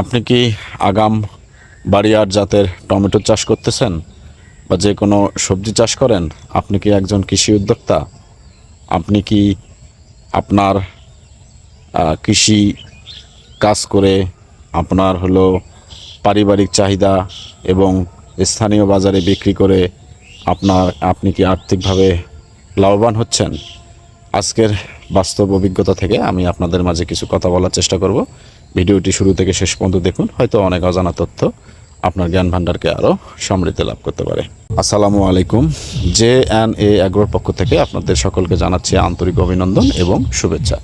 আপনি কি আগাম বাড়িয়ার জাতের টমেটো চাষ করতেছেন বা যে কোনো সবজি চাষ করেন? আপনি কি একজন কৃষি উদ্যোক্তা? আপনি কি আপনার কৃষি কাজ করে আপনার পারিবারিক চাহিদা এবং স্থানীয় বাজারে বিক্রি করে আপনি কি আর্থিকভাবে লাভবান হচ্ছেন? আজকের বাস্তব অভিজ্ঞতা থেকে আমি আপনাদের মাঝে কিছু কথা বলার চেষ্টা করব। ভিডিওটি শুরু থেকে শেষ পর্যন্ত দেখুন, হয়তো অনেক অজানা তথ্য আপনার জ্ঞান ভাণ্ডারকে আরও সমৃদ্ধ লাভ করতে পারে। আসসালামু আলাইকুম। JNA অ্যাগ্রোর পক্ষ থেকে আপনাদের সকলকে জানাচ্ছি আন্তরিক অভিনন্দন এবং শুভেচ্ছা।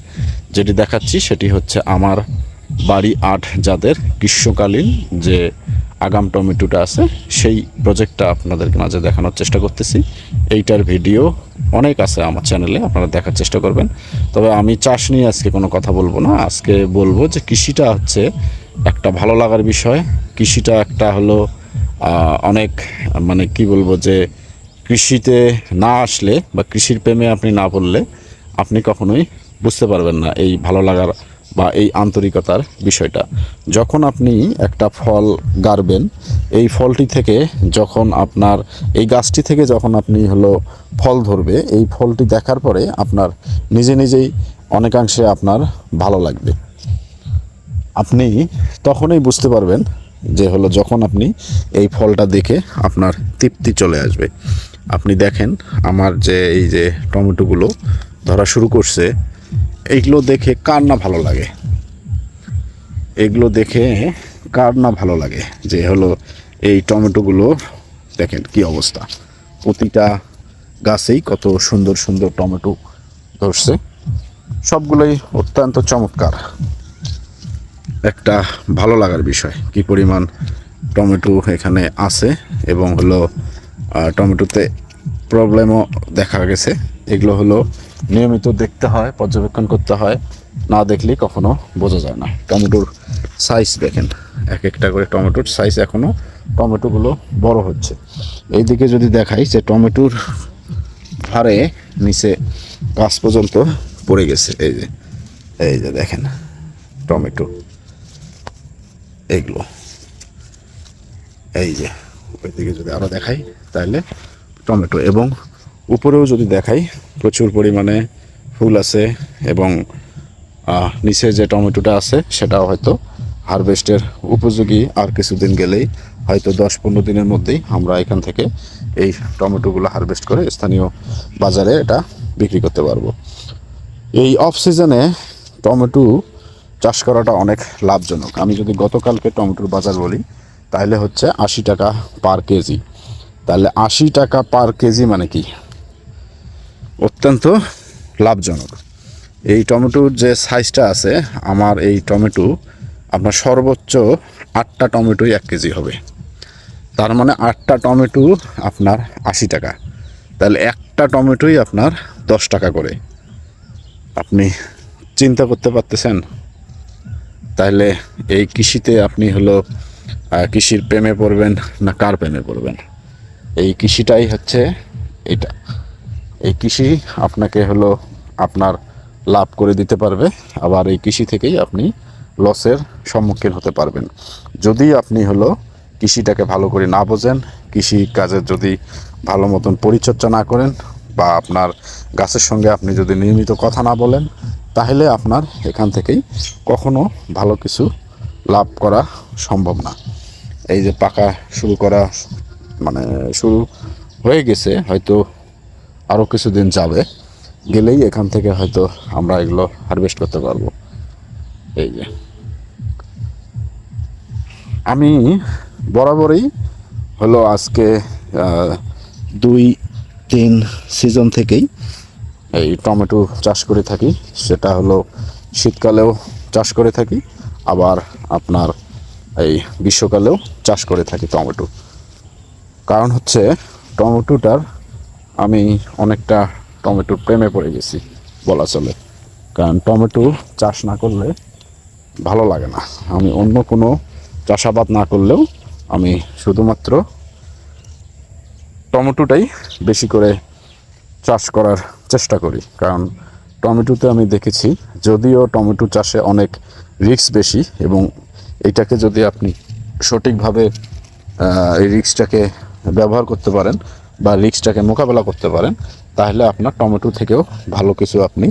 যেটি দেখাচ্ছি সেটি হচ্ছে আমার বাড়ি 8 জাতের গ্রীষ্মকালীন যে আগাম টমেটোটা আছে সেই প্রজেক্টটা আপনাদেরকে মাঝে দেখানোর চেষ্টা করতেছি। এইটার ভিডিও অনেক আছে আমার চ্যানেলে, আপনারা দেখার চেষ্টা করবেন। তবে আমি চাষ নিয়ে আজকে কোনো কথা বলবো না, আজকে বলবো যে কৃষিটা হচ্ছে একটা ভালো লাগার বিষয়। কৃষিটা একটা অনেক কি বলবো যে কৃষিতে না আসলে বা কৃষির প্রেমে আপনি না পড়লে আপনি কখনোই বুঝতে পারবেন না এই ভালো লাগার বা এই আন্তরিকতার বিষয়টা। যখন আপনি একটা ফল গাড়বেন, এই ফলটি থেকে যখন আপনার এই গাছটি থেকে যখন আপনি ফল ধরবে, এই ফলটি দেখার পরে আপনার নিজেই অনেকাংশে আপনার ভালো লাগবে। আপনি তখনই বুঝতে পারবেন যে যখন আপনি এই ফলটা দেখে আপনার তৃপ্তি চলে আসবে। আপনি দেখেন আমার এই যে টমেটোগুলো ধরা শুরু করছে, এইগুলো দেখে কার না ভালো লাগে? এগুলো দেখে কার না ভালো লাগে যে এই টমেটোগুলো দেখেন কি অবস্থা। প্রতিটা গাছেই কত সুন্দর সুন্দর টমেটো ধরছে, সবগুলোই অত্যন্ত চমৎকার। একটা ভালো লাগার বিষয় কি পরিমাণ টমেটো এখানে আছে এবং টমেটোতে প্রবলেমও দেখা গেছে। এগুলো নিয়মিত দেখতে হয়, পর্যবেক্ষণ করতে হয়, না দেখলেই কখনো বোঝা যায় না। টমেটোর সাইজ দেখেন, এক একটা করে টমেটোর সাইজ, এখনও টমেটোগুলো বড় হচ্ছে। এইদিকে যদি দেখাই যে টমেটোর ভারে নিচে গাছ পর্যন্ত পড়ে গেছে। এই যে দেখেন টমেটো, এইগুলো এই যে ওইদিকে যদি আরও দেখাই তাহলে টমেটো, এবং উপরেও যদি দেখাই প্রচুর পরিমাণে ফুল আছে এবং নিচে যে টমেটোটা আছে সেটাও হয়তো হারভেস্টের উপযোগী। আর কিছুদিন গেলেই হয়তো 10-15 দিনের মধ্যেই আমরা এখান থেকে এই টমেটোগুলো হারভেস্ট করে স্থানীয় বাজারে এটা বিক্রি করতে পারবো। এই অফ সিজনে টমেটো চাষ করাটা অনেক লাভজনক। আমি যদি গতকালকে টমেটোর বাজার বলি তাহলে হচ্ছে 80 টাকা পার কেজি। তাহলে 80 টাকা পার কেজি মানে কি অত্যন্ত লাভজনক। এই টমেটোর যে সাইজটা আছে, আমার এই টমেটো আপনার সর্বোচ্চ 8টা টমেটোই 1 কেজি হবে। তার মানে 8টা টমেটো আপনার 80 টাকা, তাহলে একটা টমেটোই আপনার 10 টাকা করে। আপনি চিন্তা করতে পারতেছেন? তাহলে এই কৃষিতে আপনি কৃষির প্রেমে পড়বেন না কার প্রেমে পড়বেন? এই কৃষিটাই হচ্ছে এটা। এই কৃষি আপনাকে আপনার লাভ করে দিতে পারবে, আবার এই কৃষি থেকেই আপনি লসের সম্মুখীন হতে পারবেন যদি আপনি কৃষিটাকে ভালো করে না বোঝেন, কৃষি কাজের যদি ভালো মতন পরিচর্যা না করেন, বা আপনার গাছের সঙ্গে আপনি যদি নিয়মিত কথা না বলেন, তাহলে আপনার এখান থেকেই কখনো ভালো কিছু লাভ করা সম্ভব না। এই যে পাকা শুরু হয়ে গেছে, হয়তো আরও কিছুদিন গেলেই এখান থেকে হয়তো আমরা এগুলো হারভেস্ট করতে পারবো। এই যে আমি বরাবরই আজকে 2-3 সিজন থেকেই এই টমেটো চাষ করে থাকি। সেটা শীতকালেও চাষ করে থাকি, আবার আপনার এই গ্রীষ্মকালেও চাষ করে থাকি টমেটো। কারণ হচ্ছে টমেটোটার আমি অনেকটা টমেটোর প্রেমে পড়ে গেছি বলা চলে। কারণ টমেটো চাষ না করলে ভালো লাগে না। আমি অন্য কোনো চাষাবাদ না করলেও আমি শুধুমাত্র টমেটোটাই বেশি করে চাষ করার চেষ্টা করি। কারণ টমেটোতে আমি দেখেছি, যদিও টমেটো চাষে অনেক রিস্ক বেশি এবং এটাকে যদি আপনি সঠিকভাবে এই রিস্কটাকে ব্যবহার করতে পারেন বা রিস্কটাকে মোকাবেলা করতে পারেন, তাহলে আপনার টমেটো থেকেও ভালো কিছু আপনি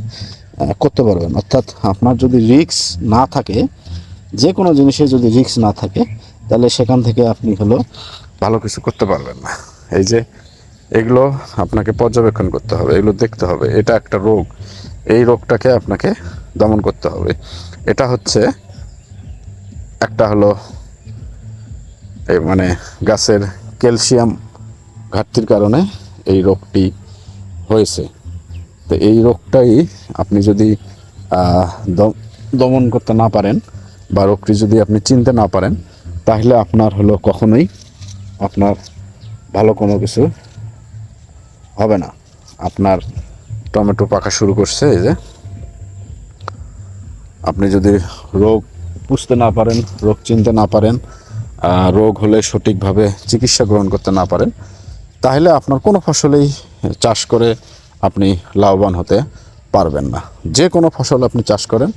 করতে পারবেন। অর্থাৎ আপনার যদি রিস্ক না থাকে, যে কোনো জিনিসে যদি রিস্ক না থাকে, তাহলে সেখান থেকে আপনি ভালো কিছু করতে পারবেন না। এই যে এগুলো আপনাকে পর্যবেক্ষণ করতে হবে, এগুলো দেখতে হবে, এটা একটা রোগ, এই রোগটাকে আপনাকে দমন করতে হবে। এটা হচ্ছে একটা এই মানে গাছের ক্যালসিয়াম ঘাটতির কারণে এই রোগটি হয়েছে। তো এই রোগটাই আপনি যদি দমন করতে না পারেন বা রোগটি যদি আপনি চিনতে না পারেন, তাহলে আপনার কখনোই আপনার ভালো কোনো কিছু হবে না। আপনার টমেটো পাকা শুরু করছে, এই যে আপনি যদি রোগ বুঝতে না পারেন, রোগ চিনতে না পারেন, রোগ হলে সঠিকভাবে চিকিৎসা গ্রহণ করতে না পারেন, তাহলে আপনার কোনো ফসলেই চাষ করে আপনি লাভবান হতে পারবেন না। যে কোনো ফসল আপনি চাষ করেন,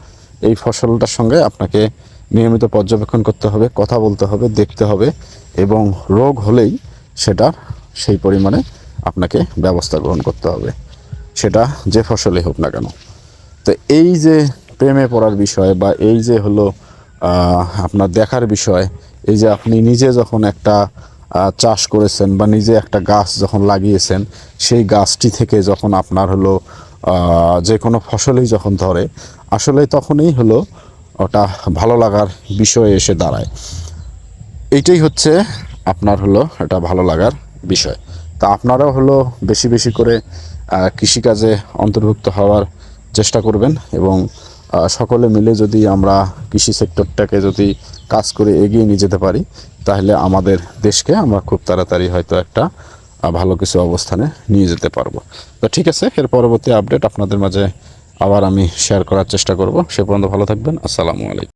এই ফসলটার সঙ্গে আপনাকে নিয়মিত পর্যবেক্ষণ করতে হবে, কথা বলতে হবে, দেখতে হবে, এবং রোগ হলেই সেটা সেই পরিমাণে আপনাকে ব্যবস্থা গ্রহণ করতে হবে, সেটা যে ফসলই হোক না কেন। তো এই যে প্রেমে পড়ার বিষয় বা এই যে আপনার দেখার বিষয়, এই যে আপনি নিজে যখন একটা চাষ করেছেন বা নিজে একটা গাছ যখন লাগিয়েছেন, সেই গাছটি থেকে যখন আপনার যে কোনো ফসলই যখন ধরে, আসলে তখনই ওটা ভালো লাগার বিষয়ে এসে দাঁড়ায়। এইটাই হচ্ছে আপনার এটা ভালো লাগার বিষয়। তা আপনারাও বেশি বেশি করে কৃষিকাজে অন্তর্ভুক্ত হওয়ার চেষ্টা করবেন, এবং সকলে মিলে যদি আমরা কৃষি সেক্টরটাকে যদি কাজ করে এগিয়ে নিয়ে যেতে পারি, তাহলে আমাদের দেশকে আমরা খুব তাড়াতাড়ি হয়তো একটা ভালো কিছু অবস্থানে নিয়ে যেতে পারবো। তো ঠিক আছে, এর পরবর্তী আপডেট আপনাদের মাঝে আবার আমি শেয়ার করার চেষ্টা করব। সে পর্যন্ত ভালো থাকবেন। আসসালামু আলাইকুম।